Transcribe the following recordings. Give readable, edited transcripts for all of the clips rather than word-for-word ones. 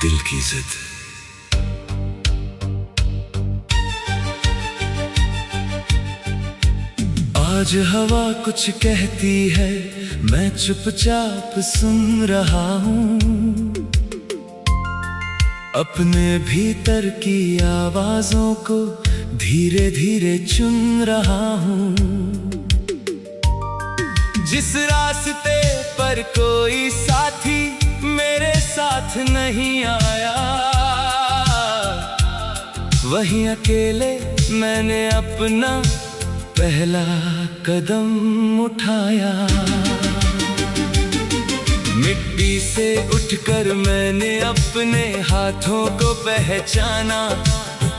दिल की जिद। आज हवा कुछ कहती है, मैं चुपचाप सुन रहा हूँ। अपने भीतर की आवाजों को धीरे धीरे चुन रहा हूँ। जिस रास्ते पर कोई साथी मेरे साथ नहीं आया, वहीं अकेले मैंने अपना पहला कदम उठाया। मिट्टी से उठकर मैंने अपने हाथों को पहचाना।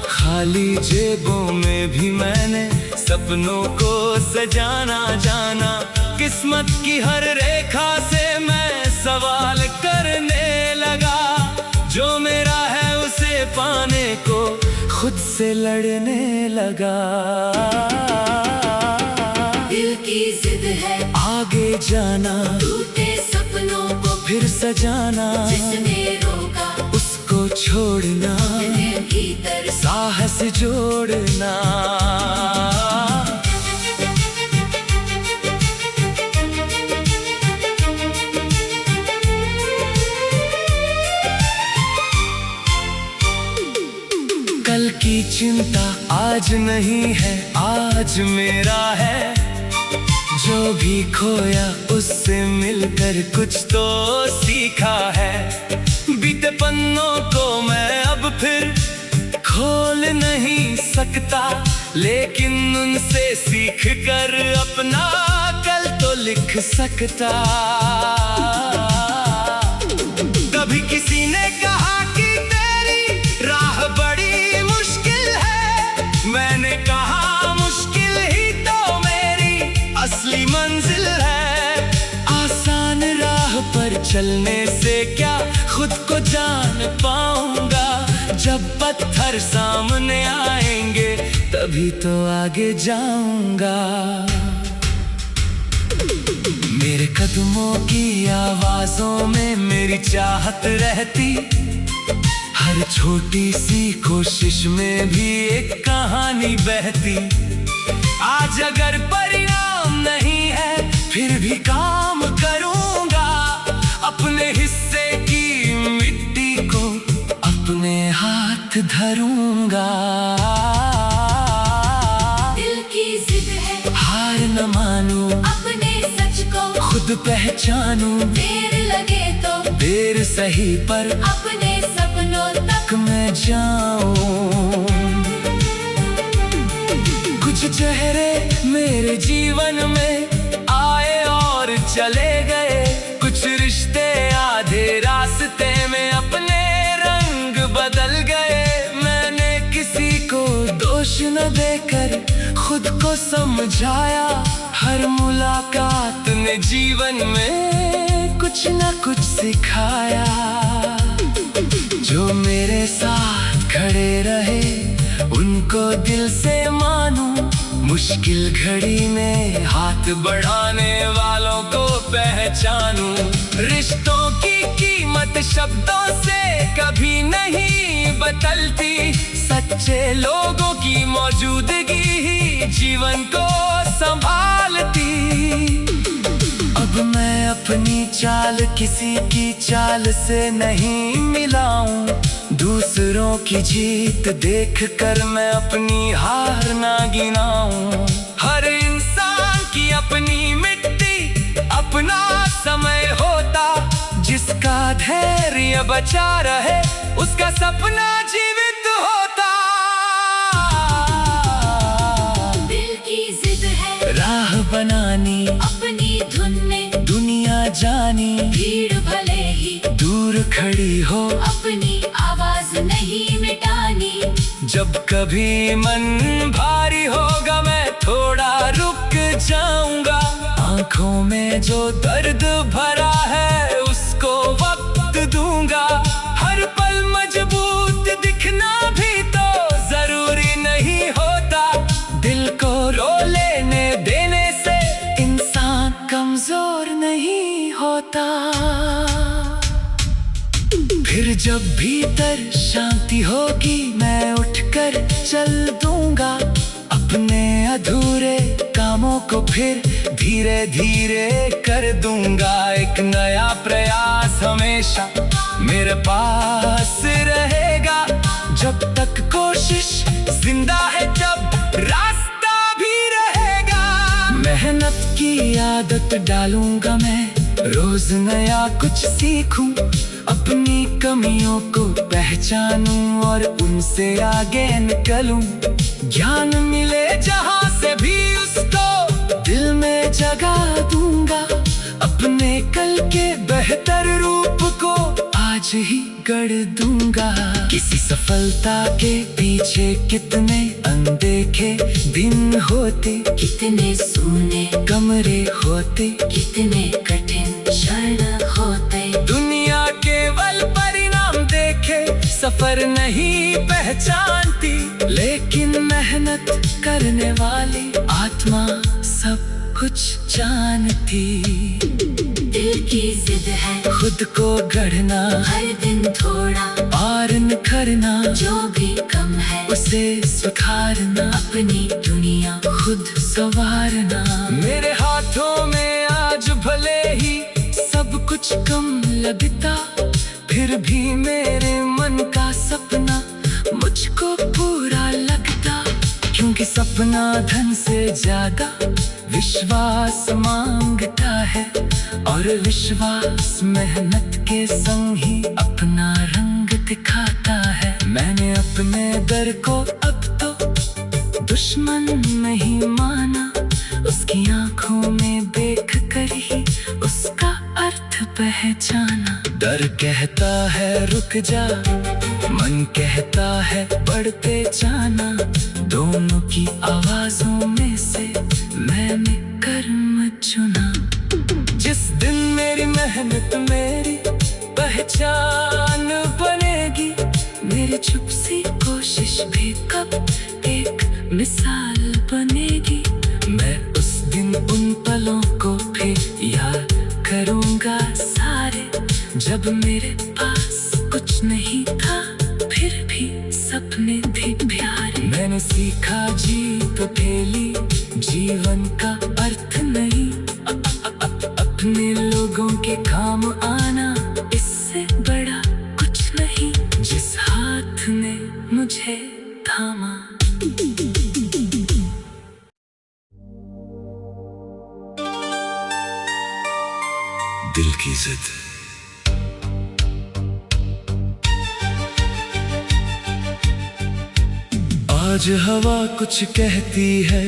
खाली जेबों में भी मैंने सपनों को सजाना जाना। किस्मत की हर रेखा से मैं सवाल करने लगा। जो मेरा है उसे पाने को खुद से लड़ने लगा। दिल की जिद है आगे जाना, टूटे सपनों को फिर सजाना। जिसने रोका उसको छोड़ना, अपने भीतर साहस जोड़ना। कल की चिंता आज नहीं है, आज मेरा है। जो भी खोया उससे मिलकर कुछ तो सीखा है। बीते पन्नों को मैं अब फिर खोल नहीं सकता, लेकिन उनसे सीख कर अपना कल तो लिख सकता। कभी किसी ने कहा कि तेरी राह बड़ी मुश्किल है। मैंने कहा मुश्किल ही तो मेरी असली मंजिल है। आसान राह पर चलने से क्या खुद को जान पाऊंगा। जब पत्थर सामने आएंगे तभी तो आगे जाऊंगा। मेरे कदमों की आवाजों में मेरी चाहत रहती। हर छोटी सी कोशिश में भी एक कहानी बहती। आज अगर परिणाम नहीं है फिर भी काम करूंगा। अपने हिस्से की मिट्टी को अपने हाथ धरूंगा। दिल की जिद है हार न मानूं, अपने सच को खुद पहचानूं। देर लगे तो देर सही पर अपने सपनों तक मैं जाऊं। कुछ चेहरे मेरे जीवन में आए और चले गए। कुछ रिश्ते आधे रास्ते में अपने रंग बदल गए। मैंने किसी को दोष न देकर खुद को समझाया। हर मुलाकात ने जीवन में कुछ न कुछ सिखाया। जो मेरे साथ खड़े रहे उनको दिल से मानूं। मुश्किल घड़ी में हाथ बढ़ाने वालों को पहचानूं। रिश्तों की कीमत शब्दों से कभी नहीं बदलती। सच्चे लोगों की मौजूदगी ही जीवन को संभालती। अब मैं अपनी चाल किसी की चाल से नहीं मिलाऊं। दूसरों की जीत देख कर मैं अपनी हार ना गिनाऊं। हर इंसान की अपनी मिट्टी, अपना समय होता। जिसका धैर्य बचा रहे उसका सपना जीवित होता। दिल की जिद है राह बनानी, अपनी धुन में दुनिया जानी। भीड़ भले ही दूर खड़ी हो अपनी आवाज नहीं मिटानी। जब कभी मन भारी होगा मैं थोड़ा रुक जाऊंगा। आंखों में जो दर्द भरा है उसको वक्त दूंगा। हर पल मजबूत दिखना भी तो जरूरी नहीं होता। दिल को रो लेने देने से इंसान कमजोर नहीं होता। फिर जब भीतर शांति होगी मैं उठकर चल दूंगा अपने अधूरे कामों को फिर धीरे धीरे कर दूंगा। एक नया प्रयास हमेशा मेरे पास रहेगा, जब तक कोशिश जिंदा है तब रास्ता भी रहेगा। मेहनत की आदत डालूंगा मैं, रोज नया कुछ सीखूं, अपनी कमियों को पहचानूं और उनसे आगे निकलूं। ज्ञान मिले जहां से भी उसको दिल में जगा दूंगा, अपने कल के बेहतर रूप को आज ही गढ़ दूंगा। किसी सफलता के पीछे कितने अनदेखे दिन होते, कितने सूने कमरे होते, कितने कठिन क्षण होते। दुनिया केवल परिणाम देखे सफर नहीं पहचानती, लेकिन मेहनत करने वाली आत्मा सब कुछ जानती। दिल की जिद है खुद को गढ़ना, हर दिन थोड़ा और निखरना, जो भी कम है उसे सुधारना, अपनी दुनिया खुद संवारना। मेरे हाथों में आज भले ही सब कुछ कम लगता, फिर भी मेरे मन का सपना मुझको पूरा लगता। क्योंकि सपना धन से ज्यादा विश्वास मांगता है, और विश्वास मेहनत के संग ही अपना रंग दिखाता है। मैंने अपने डर को अब तो दुश्मन नहीं माना, उसकी आंखों में देख कर ही उसका अर्थ पहचाना। डर कहता है रुक जा, मन कहता है बढ़ते जाना, दोनों की आवाजों में से मैंने कर्म चुना। जिस दिन मेरी मेहनत मेरी पहचान बनेगी, मेरी छुप सी कोशिश भी कब एक मिसाल बनेगी। मैं उस दिन उन पलों को फिर याद करूंगा सारे, जब मेरे पास कुछ नहीं था फिर भी सपने थे प्यारे। मैंने सीखा जीत अकेली जीवन का अर्थ नहीं, अपने लोगों के काम आना इससे बड़ा कुछ नहीं। जिस हाथ ने मुझे थामा, दिल की जिद। आज हवा कुछ कहती है,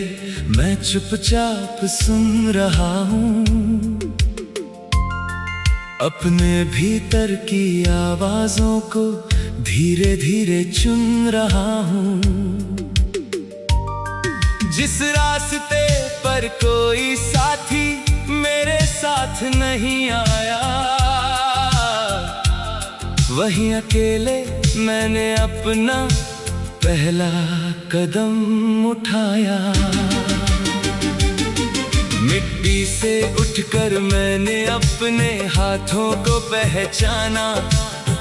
मैं चुपचाप सुन रहा हूँ, अपने भीतर की आवाजों को धीरे धीरे चुन रहा हूँ। जिस रास्ते पर कोई साथी मेरे साथ नहीं आया, वहीं अकेले मैंने अपना पहला कदम उठाया। मिट्टी से उठकर मैंने अपने हाथों को पहचाना,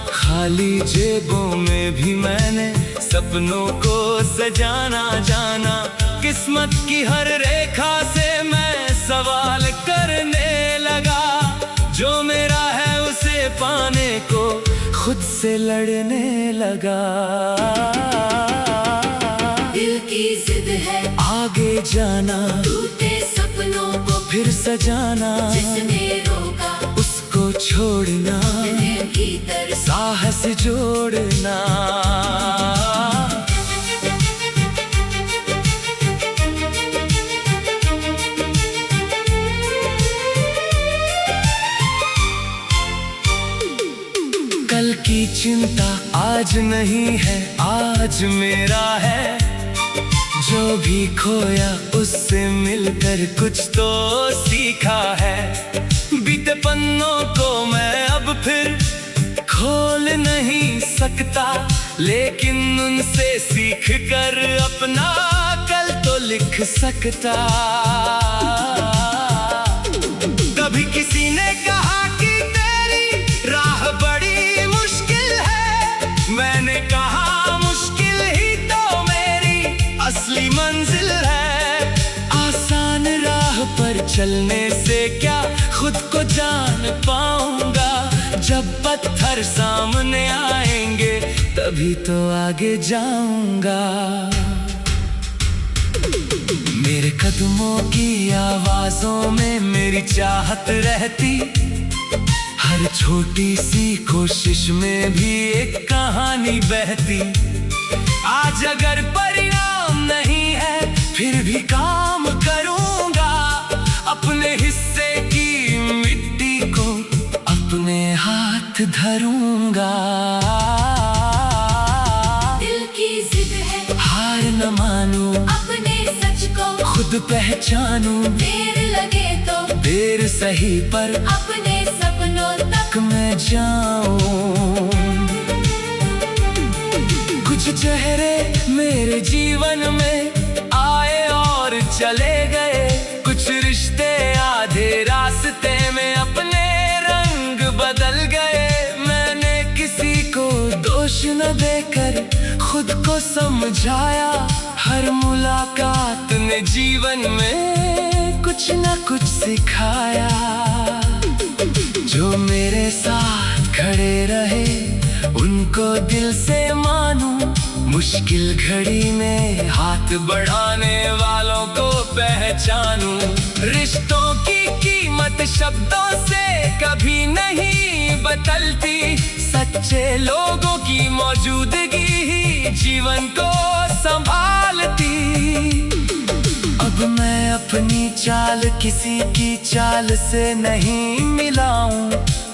खाली जेबों में भी मैंने सपनों को सजाना जाना। किस्मत की हर रेखा से मैं सवाल करने लगा, जो मेरा है उसे पाने को खुद से लड़ने लगा। दिल की जिद है आगे जाना, टूटे सपनों को फिर सजाना, जिसने रोका उसको छोड़ना, अपने भीतर साहस जोड़ना। कल की चिंता आज नहीं है, आज मेरा है। जो भी खोया उससे मिलकर कुछ तो सीखा है। बीते पन्नों को मैं अब फिर खोल नहीं सकता, लेकिन उनसे सीख कर अपना कल तो लिख सकता। कभी किसी ने कहा कि तेरी राह बड़ी मुश्किल चलने से क्या खुद को जान पाऊंगा। जब पत्थर सामने आएंगे तभी तो आगे जाऊंगा। मेरे कदमों की आवाजों में मेरी चाहत रहती, हर छोटी सी कोशिश में भी एक कहानी बहती। आज अगर परिणाम नहीं है फिर भी काम करूंगा, अपने हिस्से की मिट्टी को अपने हाथ धरूंगा। दिल की जिद है, हार न मानूं, अपने सच को खुद पहचानूं। देर लगे तो देर सही पर अपने सपनों तक मैं जाऊं। कुछ चेहरे मेरे जीवन में आए और चले गए, कुछ रिश्ते आधे रास्ते में अपने रंग बदल गए। मैंने किसी को दोष न देकर खुद को समझाया, हर मुलाकात ने जीवन में कुछ न कुछ सिखाया। जो मेरे साथ खड़े रहे उनको दिल से मानूं, मुश्किल घड़ी में हाथ बढ़ाने वालों को पहचानूं। रिश्तों की कीमत शब्दों से कभी नहीं बदलती, सच्चे लोगों की मौजूदगी ही जीवन को संभालती। अब मैं अपनी चाल किसी की चाल से नहीं मिलाऊं,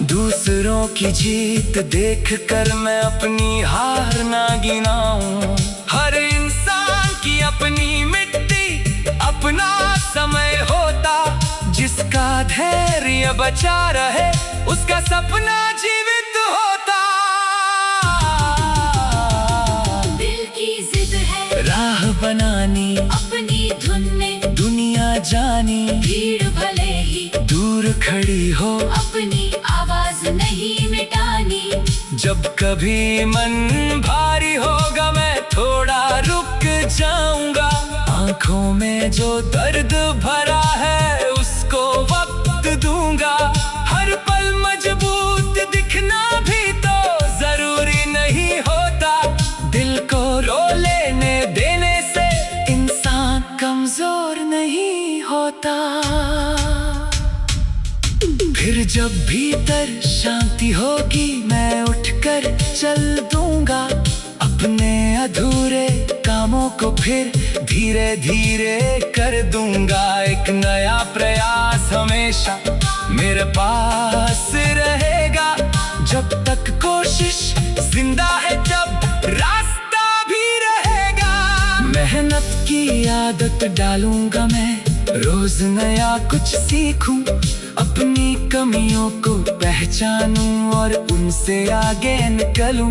दूसरों की जीत देखकर मैं अपनी हार ना गिनाऊं। हर इंसान की अपनी मिट्टी, अपना समय होता, जिसका धैर्य बचा रहे उसका सपना जीवित होता। दिल की जिद है, राह बनानी, अपनी धुन में दुनिया जानी। भीड़ भले ही दूर खड़ी हो, अपनी आवाज नहीं मिटानी। जब कभी मन भारी होगा मैं थोड़ा रुक जाऊंगा। आंखों में जो दर्द भरा है उसको वक्त दूंगा। हर पल मजबूत दिखना भी तो जरूरी नहीं होता, दिल को रो लेने देने से इंसान कमजोर नहीं होता। फिर जब भीतर शांति होगी मैं उठकर चल दूंगा, अपने अधूरे कामों को फिर धीरे धीरे कर दूंगा। एक नया प्रयास हमेशा मेरे पास रहेगा, जब तक कोशिश जिंदा है जब रास्ता भी रहेगा। मेहनत की आदत डालूंगा मैं, रोज नया कुछ सीखूं, अपनी कमियों को पहचानूं और उनसे आगे निकलूं।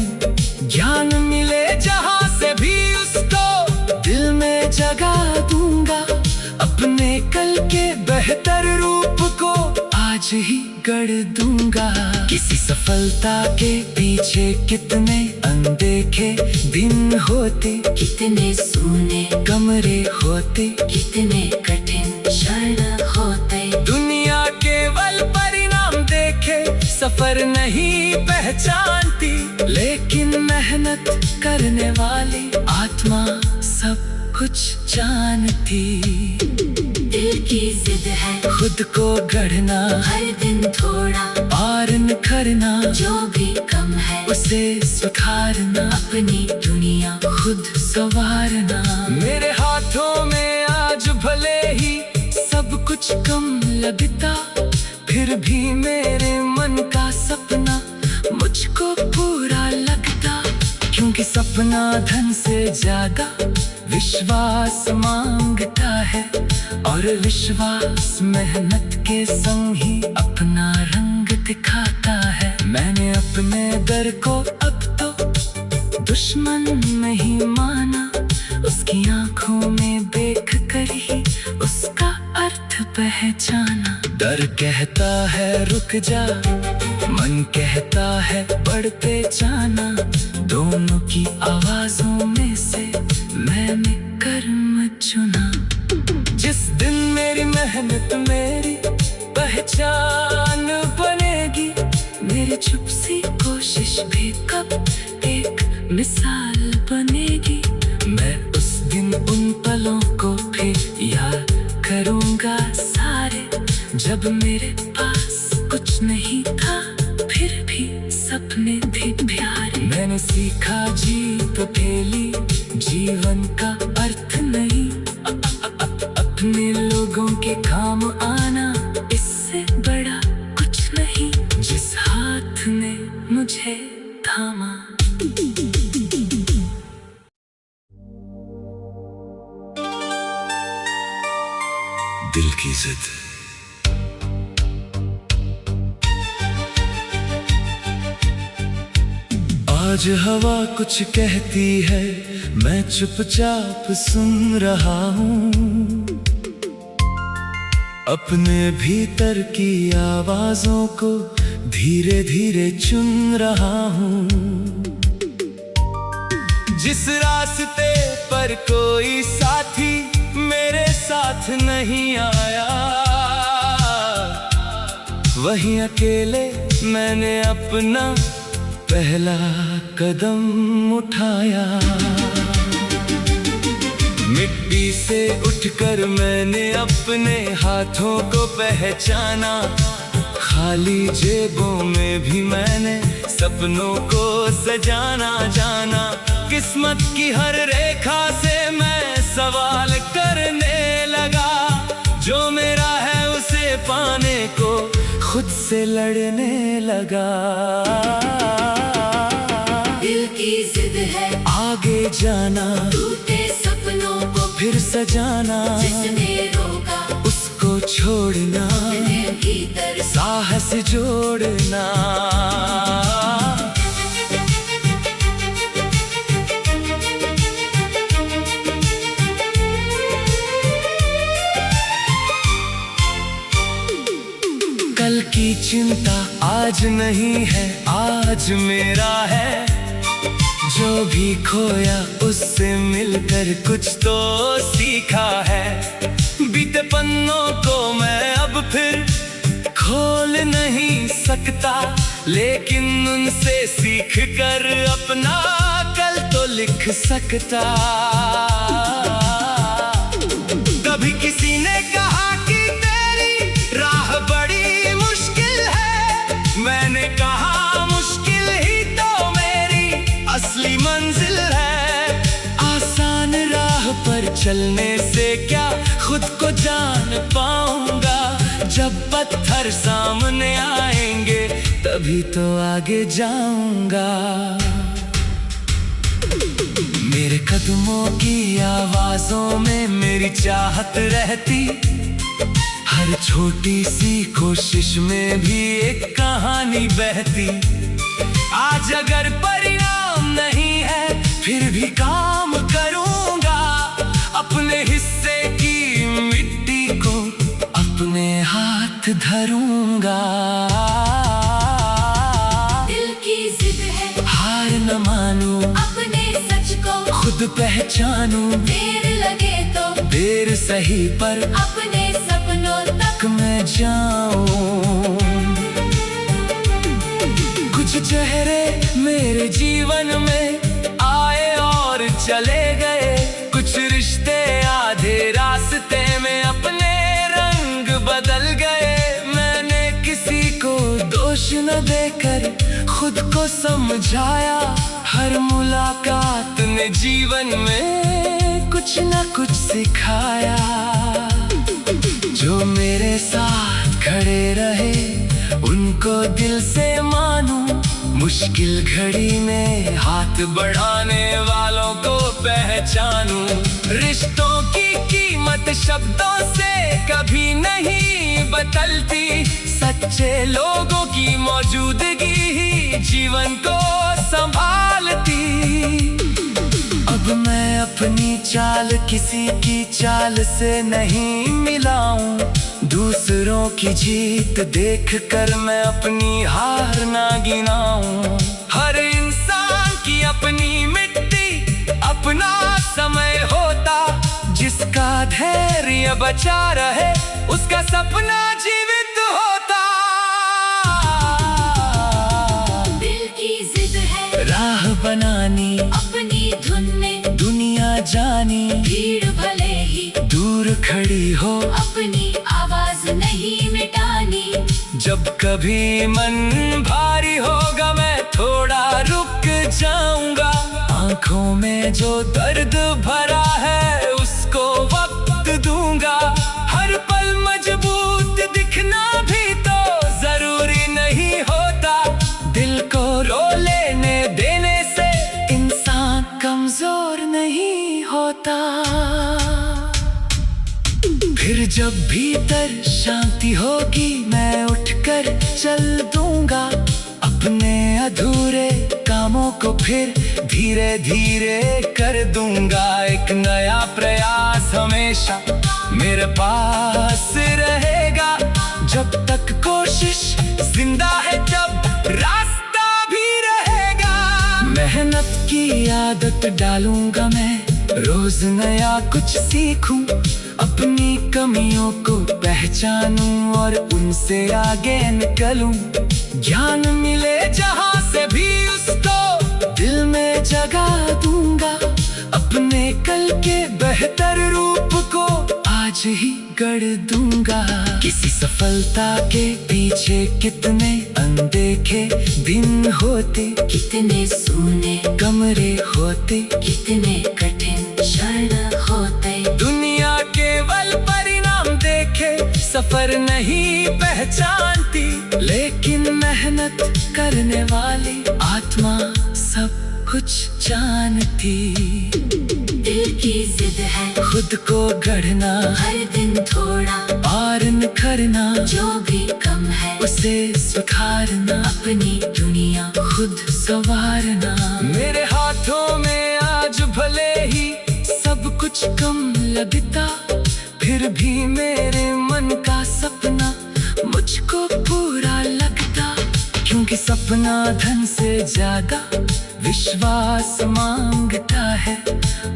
ज्ञान मिले जहां से भी उसको दिल में जगह दूंगा, अपने कल के बेहतर रूप को आज ही गढ़ दूंगा। किसी सफलता के पीछे कितने अनदेखे दिन होते, कितने सूने कमरे होते, कितने कठिन क्षण होते। दुनिया केवल परिणाम देखे सफर नहीं पहचानती, लेकिन मेहनत करने वाली आत्मा सब कुछ जानती। दिल की जिद है, खुद को गढ़ना, हर दिन थोड़ा और निखरना, जो भी कम है उसे सुधारना, अपनी दुनिया खुद संवारना। मेरे हाथों में आज भले ही सब कुछ कम लगता, फिर भी मेरे मन का सपना मुझको पूरा लगता। क्योंकि सपना धन से ज्यादा विश्वास मांगता है, और विश्वास मेहनत के संग ही अपना रंग दिखाता है। मैंने अपने डर को अब तो दुश्मन नहीं माना, उसकी आंखों में देख कर ही उसका अर्थ पहचाना। डर कहता है रुक जा, मन कहता है बढ़ते जाना, दोनों की आवाजों में से मैंने कर्म चुना। जिस दिन मेरी मेहनत मेरी पहचान बनेगी। मेरी छुप सी कोशिश भी कब एक मिसाल बनेगी। मैं उस दिन उन पलों को फिर याद करूँगा सारे, जब मेरे पास कुछ नहीं था फिर भी सपने थे प्यारे। मैंने सीखा जीत अकेली जीवन का अर्थ नहीं। अपने लोगों के काम आना इससे बड़ा कुछ नहीं। जिस हाथ ने मुझे थामा, दिल की जिद। आज हवा कुछ कहती है, मैं चुपचाप सुन रहा हूँ। अपने भीतर की आवाजों को धीरे धीरे चुन रहा हूँ। जिस रास्ते पर कोई साथी मेरे साथ नहीं आया, वहीं अकेले मैंने अपना पहला कदम उठाया। मिट्टी से उठकर मैंने अपने हाथों को पहचाना। खाली जेबों में भी मैंने सपनों को सजाना जाना। किस्मत की हर रेखा से मैं सवाल करने लगा। जो मेरा है उसे पाने को खुद से लड़ने लगा। दिल की जिद है आगे जाना, टूटे सपनों को फिर सजाना। जिसने रोका उसको छोड़ना, अपने भीतर साहस जोड़ना। कल की चिंता आज नहीं है, आज मेरा है। जो भी खोया उससे मिलकर कुछ तो सीखा है। बीते पन्नों को मैं अब फिर खोल नहीं सकता, लेकिन उनसे सीख कर अपना कल तो लिख सकता। कभी किसी ने कहा कि तेरी राह बड़ी मुश्किल है। मैंने कहा मुश्किल ही तो मेरी असली मंजिल है। आसान राह पर चलने से क्या खुद को जान पाऊंगा। जब पत्थर सामने आएंगे तभी तो आगे जाऊंगा। मेरे कदमों की आवाजों में मेरी चाहत रहती। हर छोटी सी कोशिश में भी एक कहानी बहती। आज अगर परिणाम नहीं है फिर भी काम करूंगा। अपने हिस्से की मिट्टी को अपने हाथ धरूंगा। दिल की जिद है हार न मानूं, अपने सच को खुद पहचानूं। देर लगे तो देर सही पर अपने सपनों तक मैं जाऊं। कुछ चेहरे मेरे जीवन में आए और चले गए। कुछ रिश्ते आधे रास्ते में अपने रंग बदल गए। मैंने किसी को दोष न देकर खुद को समझाया। हर मुलाकात ने जीवन में कुछ न कुछ सिखाया। जो मेरे साथ खड़े रहे उनको दिल से मानूं। मुश्किल घड़ी में हाथ बढ़ाने वालों को पहचानूं। रिश्तों की कीमत शब्दों से कभी नहीं बदलती। सच्चे लोगों की मौजूदगी ही जीवन को संभालती। अब मैं अपनी चाल किसी की चाल से नहीं मिलाऊं। दूसरों की जीत देखकर मैं अपनी हार ना गिनाऊं। हर इंसान की अपनी मिट्टी अपना समय होता। जिसका धैर्य बचा रहे, उसका सपना जीवित होता। दिल की जिद है राह बनानी, अपनी धुन में दुनिया जानी, भीड़ भले ही दूर खड़ी हो, अपनी आवाज नहीं मिटानी। जब कभी मन भारी होगा मैं थोड़ा रुक जाऊंगा। आंखों में जो दर्द भरा है उसको वक्त दूंगा। हर पल मजबूत दिखना भी तो जरूरी नहीं होता। दिल को रो लेने देने से इंसान कमजोर नहीं होता। फिर जब भीतर शांति होगी मैं उठकर चल दूंगा। अपने अधूरे कामों को फिर धीरे धीरे कर दूंगा। एक नया प्रयास हमेशा मेरे पास रहेगा। जब तक कोशिश जिंदा है तब रास्ता भी रहेगा। मेहनत की आदत डालूंगा मैं, रोज नया कुछ सीखूं। अपनी कमियों को पहचानूं और उनसे आगे निकलूं। ज्ञान मिले जहां से भी उसको दिल में जगा दूंगा। अपने कल के बेहतर रूप को आज ही गढ़ दूंगा। किसी सफलता के पीछे कितने अनदेखे दिन होते, कितने सूने कमरे होते, कितने कठिन क्षण होते। दुनिया केवल परिणाम देखे सफर नहीं पहचानती। लेकिन मेहनत करने वाली आत्मा सब कुछ जानती। दिल की जिद है खुद को गढ़ना, हर दिन थोड़ा और निखरना। जो भी कम है उसे सुधारना, अपनी दुनिया खुद संवारना। मेरे हाथों में आज भले ही सब कुछ कम लगता, फिर भी मेरे मन का सपना मुझको पूरा लगता। क्योंकि सपना धन से ज्यादा विश्वास मांगता है,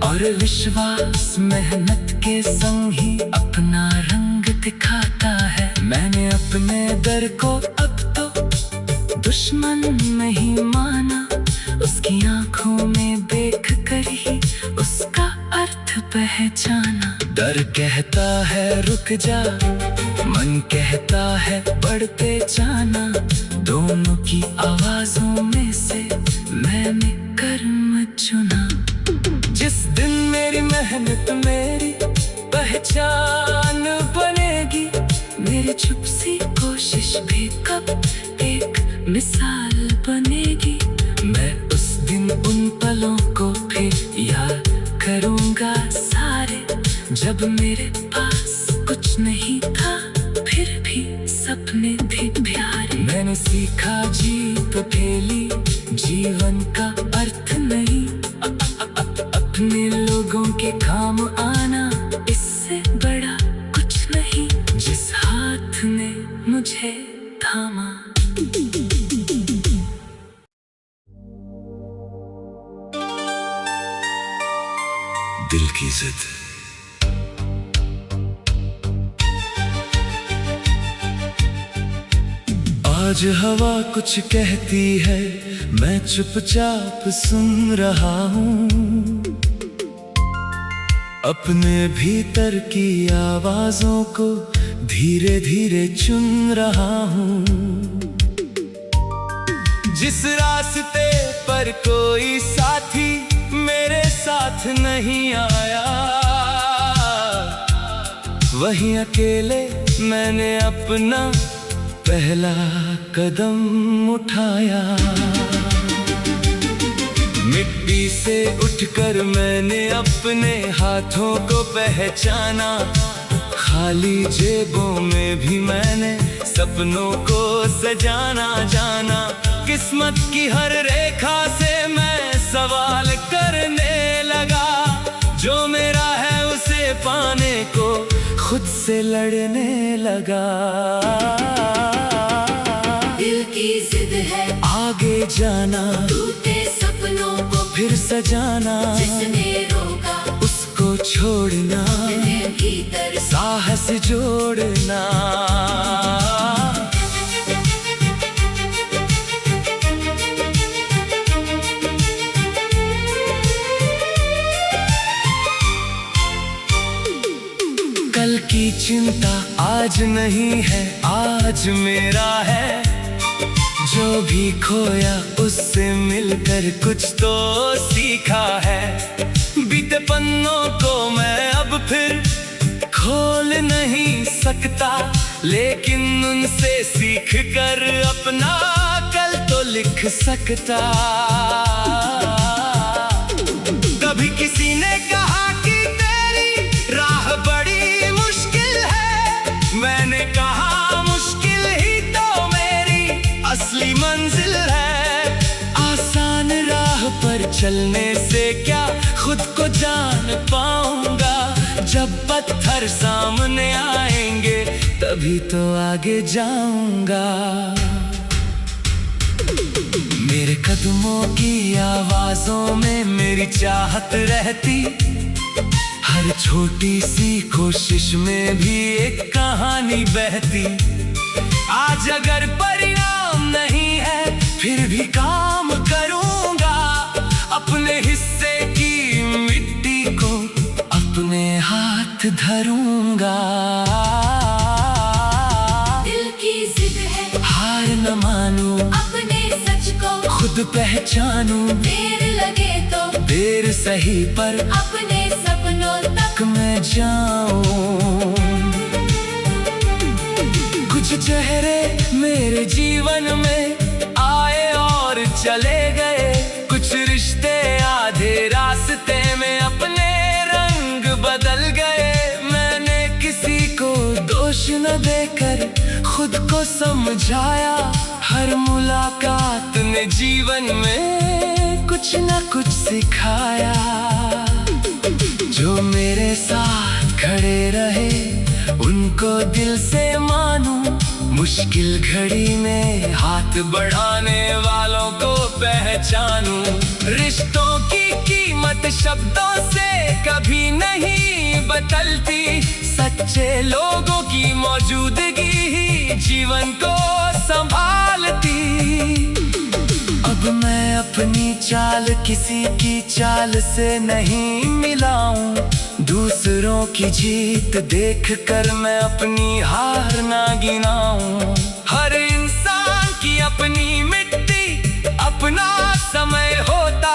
और विश्वास मेहनत के संग ही अपना रंग दिखाता है। मैंने अपने डर को अब तो दुश्मन नहीं माना। उसकी आंखों में देख कर ही उसका अर्थ पहचाना। डर कहता है रुक जा, मन कहता है बढ़ते जाना। दोनों की आवाजों में से मैंने कर्म चुना। जिस दिन मेरी मेहनत मेरी पहचान बनेगी, मेरी छुप सी कोशिश भी कब एक मिसाल बनेगी। मैं उस दिन उन पलों को फिर याद करूंगा सारे, जब मेरे पास कुछ नहीं था फिर भी सपने थे प्यारे। मैंने सीखा जीत खेली जीवन का अर्थ नहीं, अपने लोगों के काम आना इससे बड़ा कुछ नहीं। जिस हाथ ने मुझे थामा, दिल की जिद। आज हवा कुछ कहती है, मैं चुपचाप सुन रहा हूँ। अपने भीतर की आवाजों को धीरे धीरे चुन रहा हूँ। जिस रास्ते पर कोई साथी मेरे साथ नहीं आया, वहीं अकेले मैंने अपना पहला कदम उठाया। मिट्टी से उठकर मैंने अपने हाथों को पहचाना। खाली जेबों में भी मैंने सपनों को सजाना जाना। किस्मत की हर रेखा से मैं सवाल करने लगा। जो मेरा है उसे पाने को खुद से लड़ने लगा। दिल की जिद है आगे जाना, टूटे सपनों को फिर सजाना। जिसने रोका उसको छोड़ना, भीतर साहस जोड़ना। कल की चिंता आज नहीं है, आज मेरा है। जो भी खोया उससे मिलकर कुछ तो सीखा है। बीते पन्नों को मैं अब फिर खोल नहीं सकता, लेकिन उनसे सीख कर अपना कल तो लिख सकता। कभी किसी ने कहा कि तेरी राह बड़ी मुश्किल है, मैंने कहा मुश्किल ही तो मेरी असली मंजिल है। आसान राह पर चलने से क्या खुद को जान पाऊंगा, जब पत्थर सामने आएंगे तभी तो आगे जाऊंगा। मेरे कदमों की आवाजों में मेरी चाहत रहती, हर छोटी सी कोशिश में भी एक कहानी बहती। आज अगर परिणाम नहीं है फिर भी काम करूंगा, अपने हिस्से की मिट्टी को अपने हाथ धरूंगा। दिल की जिद है, हार न मानूं, अपने सच को खुद पहचानूं। देर लगे तो देर सही पर अपने सपनों तक मैं जाऊं। कुछ चेहरे मेरे जीवन में आए और चले गए, कुछ रिश्ते आधे रास्ते में अपने रंग बदल गए। मैंने किसी को दोष न देकर खुद को समझाया, हर मुलाकात ने जीवन में कुछ न कुछ सिखाया। जो मेरे साथ खड़े रहे उनको दिल से मानूं, मुश्किल घड़ी में हाथ बढ़ाने वालों को पहचानूं। रिश्तों की कीमत शब्दों से कभी नहीं बदलती, सच्चे लोगों की मौजूदगी ही जीवन को संभालती। अब मैं अपनी चाल किसी की चाल से नहीं मिलाऊं, दूसरों की जीत देखकर मैं अपनी हार ना गिनाऊं। हर इंसान की अपनी मिट्टी, अपना समय होता,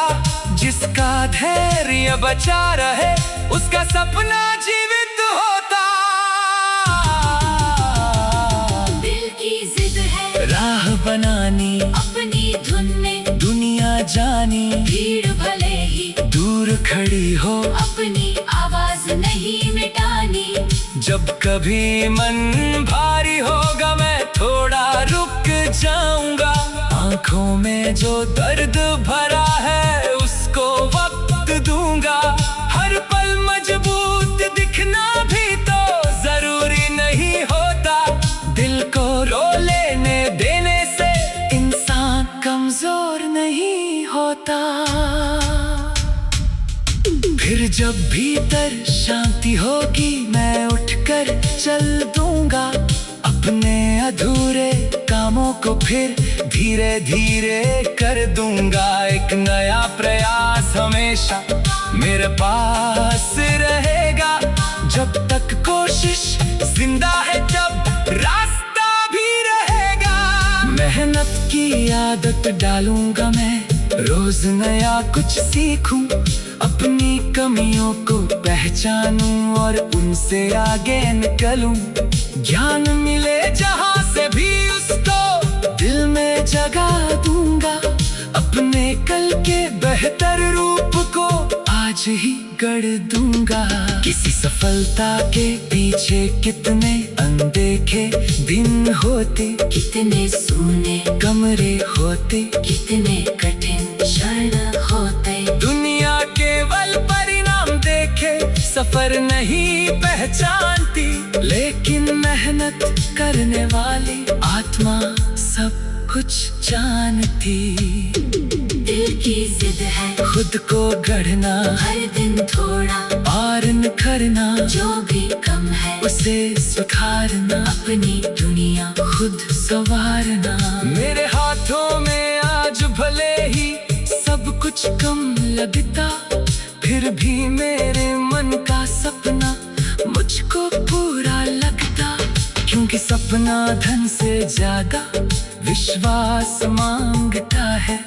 जिसका धैर्य बचा रहे उसका सपना जीवित होता। दिल की जिद है, राह बनानी, अपनी धुन में दुनिया जानी। भीड़ भले ही दूर खड़ी हो, अपनी आवाज नहीं मिटानी। जब कभी मन भारी होगा मैं थोड़ा रुक जाऊंगा। आंखों में जो दर्द भरा है उसको वक्त दूंगा। हर पल मजबूत दिखना भी तो जरूरी नहीं होता, दिल को रो लेने देने से इंसान कमजोर नहीं होता। फिर जब भीतर शांति होगी मैं उठकर चल दूंगा, अपने अधूरे कामों को फिर धीरे धीरे कर दूंगा। एक नया प्रयास हमेशा मेरे पास रहेगा, जब तक कोशिश जिंदा है तब रास्ता भी रहेगा। मेहनत की आदत डालूंगा मैं, रोज नया कुछ सीखूं, अपनी कमियों को पहचानूं और उनसे आगे निकलूं। ज्ञान मिले जहां से भी उसको दिल में जगह दूंगा, अपने कल के बेहतर रूप को आज ही गढ़ दूंगा। किसी सफलता के पीछे कितने अनदेखे दिन होते, कितने सूने कमरे होते, कितने कठिन क्षण होते। दुनिया केवल परिणाम देखे सफर नहीं पहचानती, लेकिन मेहनत करने वाली आत्मा सब कुछ जानती। दिल की जिद है, खुद को गढ़ना, हर दिन थोड़ा और निखरना, जो भी कम है उसे सुधारना, अपनी दुनिया खुद संवारना। मेरे हाथों में आज भले ही सब कुछ कम लगता, फिर भी मेरे मन का सपना मुझको पूरा लगता। क्योंकि सपना धन से ज्यादा विश्वास मांगता है,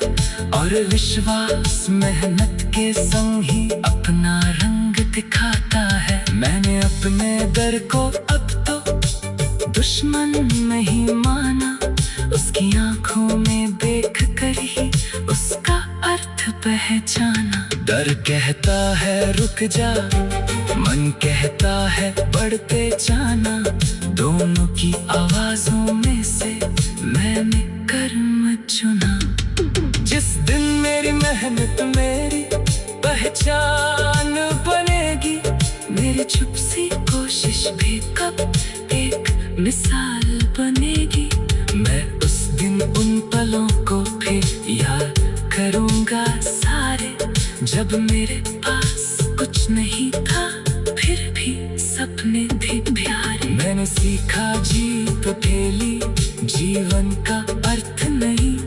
और विश्वास मेहनत के संग ही अपना रंग दिखाता है। मैंने अपने डर को अब तो दुश्मन नहीं माना, उसकी आंखों में देख कर ही उसका अर्थ पहचाना। डर कहता है रुक जा, मन कहता है बढ़ते जाना, दोनों की आवाजों में से मैंने कर्म चुना। जिस दिन मेरी मेहनत मेरी पहचान बनेगी, मेरी छुप सी कोशिश भी कब एक मिसाल बनेगी। मैं उस दिन उन पलों को फिर याद करूंगा सारे, जब मेरे पास कुछ नहीं था फिर भी सपने थे प्यारे। मैंने सीखा जीत अकेली जीवन का अर्थ नहीं,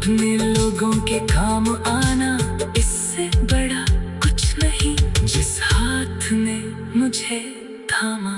अपने लोगों के काम आना इससे बड़ा कुछ नहीं। जिस हाथ ने मुझे थामा